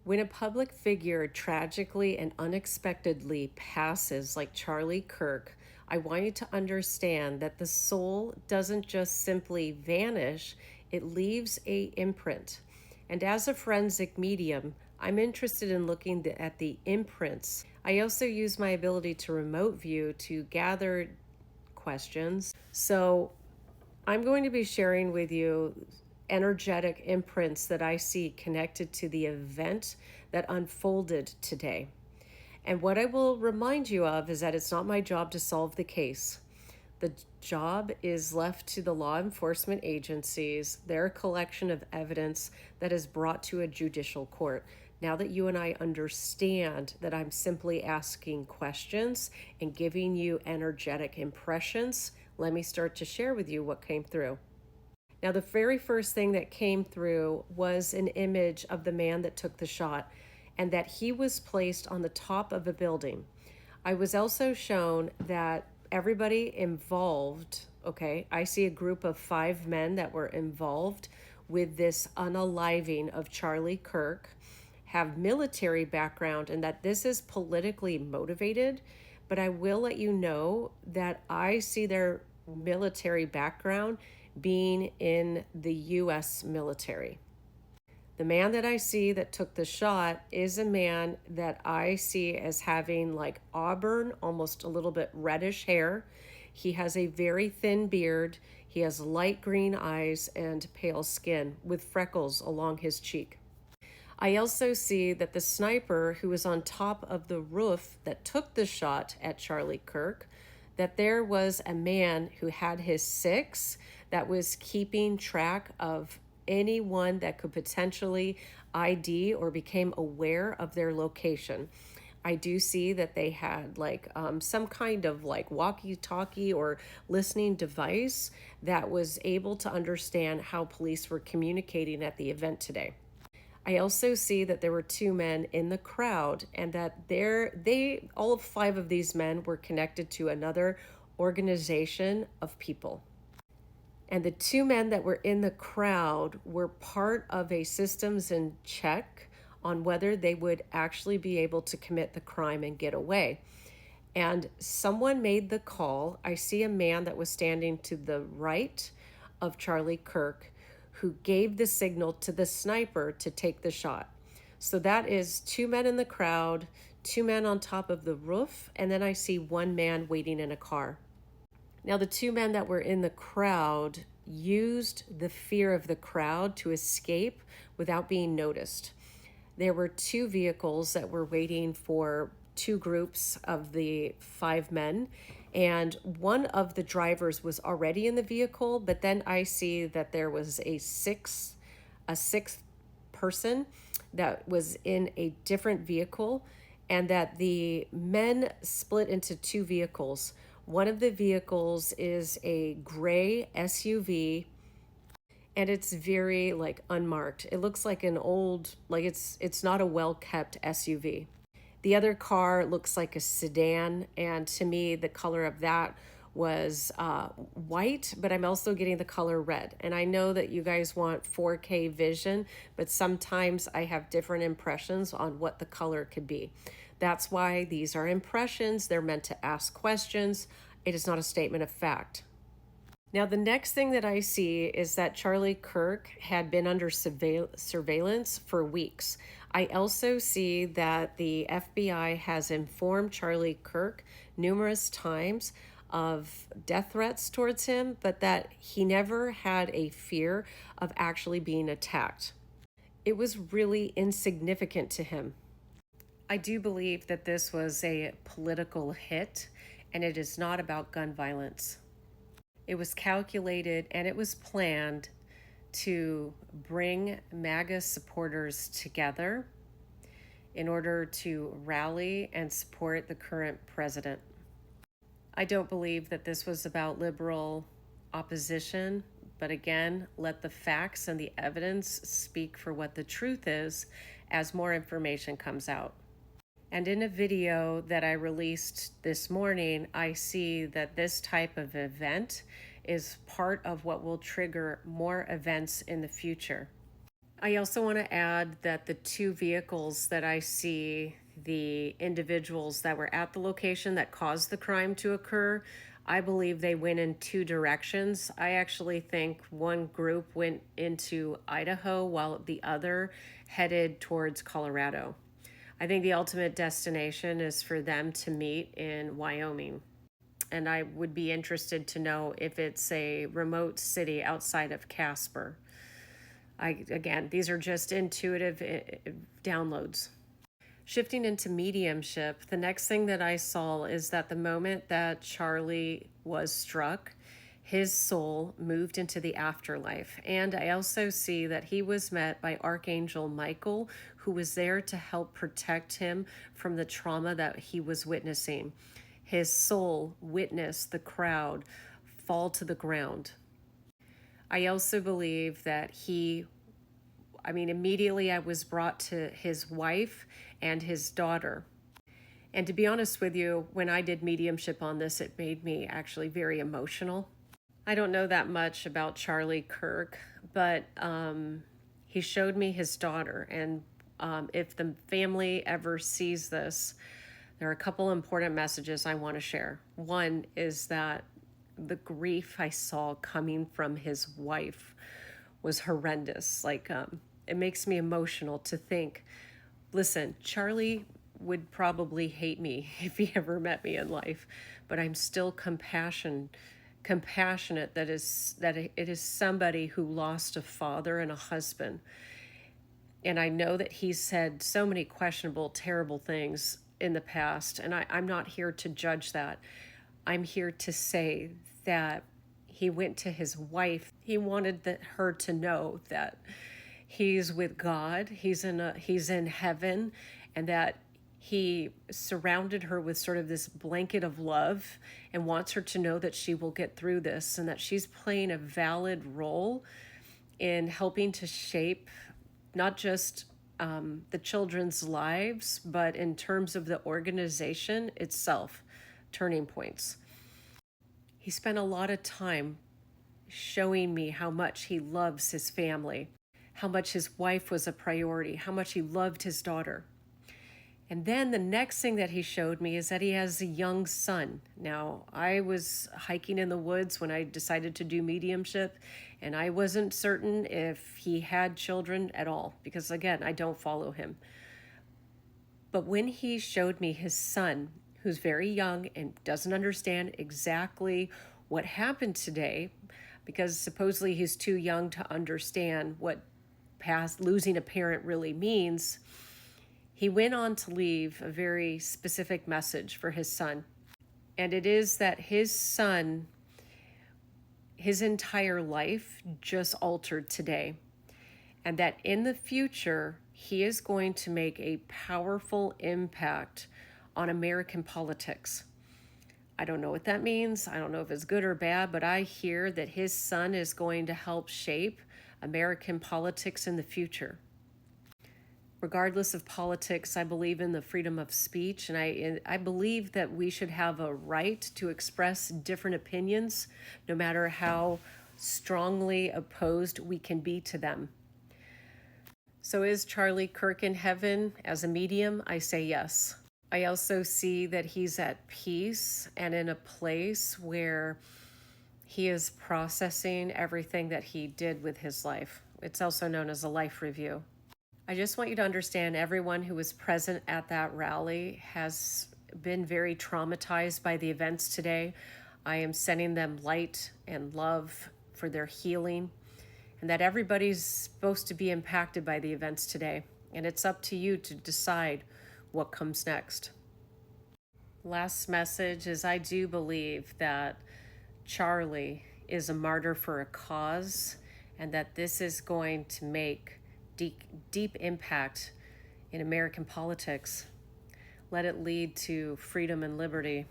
When a public figure tragically and unexpectedly passes, like Charlie Kirk, I want you to understand that the soul doesn't just simply vanish, it leaves a imprint. And as a forensic medium, I'm interested in looking at the imprints. I also use my ability to remote view to gather questions. So I'm going to be sharing with you energetic imprints that I see connected to the event that unfolded today. And what I will remind you of is that it's not my job to solve the case. The job is left to the law enforcement agencies, their collection of evidence that is brought to a judicial court. Now that you and I understand that I'm simply asking questions and giving you energetic impressions, let me start to share with you what came through. Now, the very first thing that came through was an image of the man that took the shot and that he was placed on the top of a building. I was also shown that everybody involved, okay, I see a group of 5 men that were involved with this unaliving of Charlie Kirk, have military background, and that this is politically motivated. But I will let you know that I see their military background being in the US military. The man that I see that took the shot is a man that I see as having like auburn, almost a little bit reddish hair. He has a very thin beard. He has light green eyes and pale skin with freckles along his cheek. I also see that the sniper who was on top of the roof that took the shot at Charlie Kirk, that there was a man who had his six that was keeping track of anyone that could potentially ID or became aware of their location. I do see that they had like some kind of like walkie-talkie or listening device that was able to understand how police were communicating at the event today. I also see that there were 2 men in the crowd and that all 5 of these men were connected to another organization of people. And the 2 men that were in the crowd were part of a systems and check on whether they would actually be able to commit the crime and get away. And someone made the call. I see a man that was standing to the right of Charlie Kirk who gave the signal to the sniper to take the shot. So that is 2 men in the crowd, 2 men on top of the roof, and then I see 1 man waiting in a car. Now, the 2 men that were in the crowd used the fear of the crowd to escape without being noticed. There were 2 vehicles that were waiting for 2 groups of the 5 men, and one of the drivers was already in the vehicle, but then I see that there was a sixth person that was in a different vehicle, and that the men split into 2 vehicles. One of the vehicles is a gray SUV, and it's very like unmarked. It looks like an old, like it's not a well-kept SUV. The other car looks like a sedan, and to me, the color of that was white, but I'm also getting the color red. And I know that you guys want 4K vision, but sometimes I have different impressions on what the color could be. That's why these are impressions. They're meant to ask questions. It is not a statement of fact. Now, the next thing that I see is that Charlie Kirk had been under surveillance for weeks. I also see that the FBI has informed Charlie Kirk numerous times of death threats towards him, but that he never had a fear of actually being attacked. It was really insignificant to him. I do believe that this was a political hit, and it is not about gun violence. It was calculated and it was planned to bring MAGA supporters together in order to rally and support the current president. I don't believe that this was about liberal opposition, but again, let the facts and the evidence speak for what the truth is as more information comes out. And in a video that I released this morning, I see that this type of event is part of what will trigger more events in the future. I also want to add that the two vehicles that I see, the individuals that were at the location that caused the crime to occur, I believe they went in two directions. I actually think one group went into Idaho while the other headed towards Colorado. I think the ultimate destination is for them to meet in Wyoming. And I would be interested to know if it's a remote city outside of Casper. Again, these are just intuitive downloads. Shifting into mediumship, the next thing that I saw is that the moment that Charlie was struck, his soul moved into the afterlife. And I also see that he was met by Archangel Michael, who was there to help protect him from the trauma that he was witnessing. His soul witnessed the crowd fall to the ground. I also believe that immediately I was brought to his wife and his daughter. And to be honest with you, when I did mediumship on this, it made me actually very emotional. I don't know that much about Charlie Kirk, but he showed me his daughter. And if the family ever sees this, there are a couple important messages I want to share. One is that the grief I saw coming from his wife was horrendous. It makes me emotional to think, listen, Charlie would probably hate me if he ever met me in life, but I'm still compassionate that it is somebody who lost a father and a husband. And I know that he's said so many questionable, terrible things in the past, and I'm not here to judge that. I'm here to say that he went to his wife. He wanted her to know that he's with God, he's in heaven, and that he surrounded her with sort of this blanket of love and wants her to know that she will get through this and that she's playing a valid role in helping to shape not just the children's lives, but in terms of the organization itself, Turning Points. He spent a lot of time showing me how much he loves his family, how much his wife was a priority, how much he loved his daughter. And then the next thing that he showed me is that he has a young son. Now, I was hiking in the woods when I decided to do mediumship, and I wasn't certain if he had children at all, because again, I don't follow him. But when he showed me his son, who's very young and doesn't understand exactly what happened today, because supposedly he's too young to understand what losing a parent really means, he went on to leave a very specific message for his son. And it is that his son, his entire life just altered today. And that in the future, he is going to make a powerful impact on American politics. I don't know what that means. I don't know if it's good or bad, but I hear that his son is going to help shape American politics in the future. Regardless of politics, I believe in the freedom of speech, and I believe that we should have a right to express different opinions, no matter how strongly opposed we can be to them. So is Charlie Kirk in heaven as a medium? I say yes. I also see that he's at peace and in a place where he is processing everything that he did with his life. It's also known as a life review. I just want you to understand everyone who was present at that rally has been very traumatized by the events today. I am sending them light and love for their healing, and that everybody's supposed to be impacted by the events today. And it's up to you to decide what comes next. Last message is I do believe that Charlie is a martyr for a cause, and that this is going to make deep impact in American politics. Let it lead to freedom and liberty.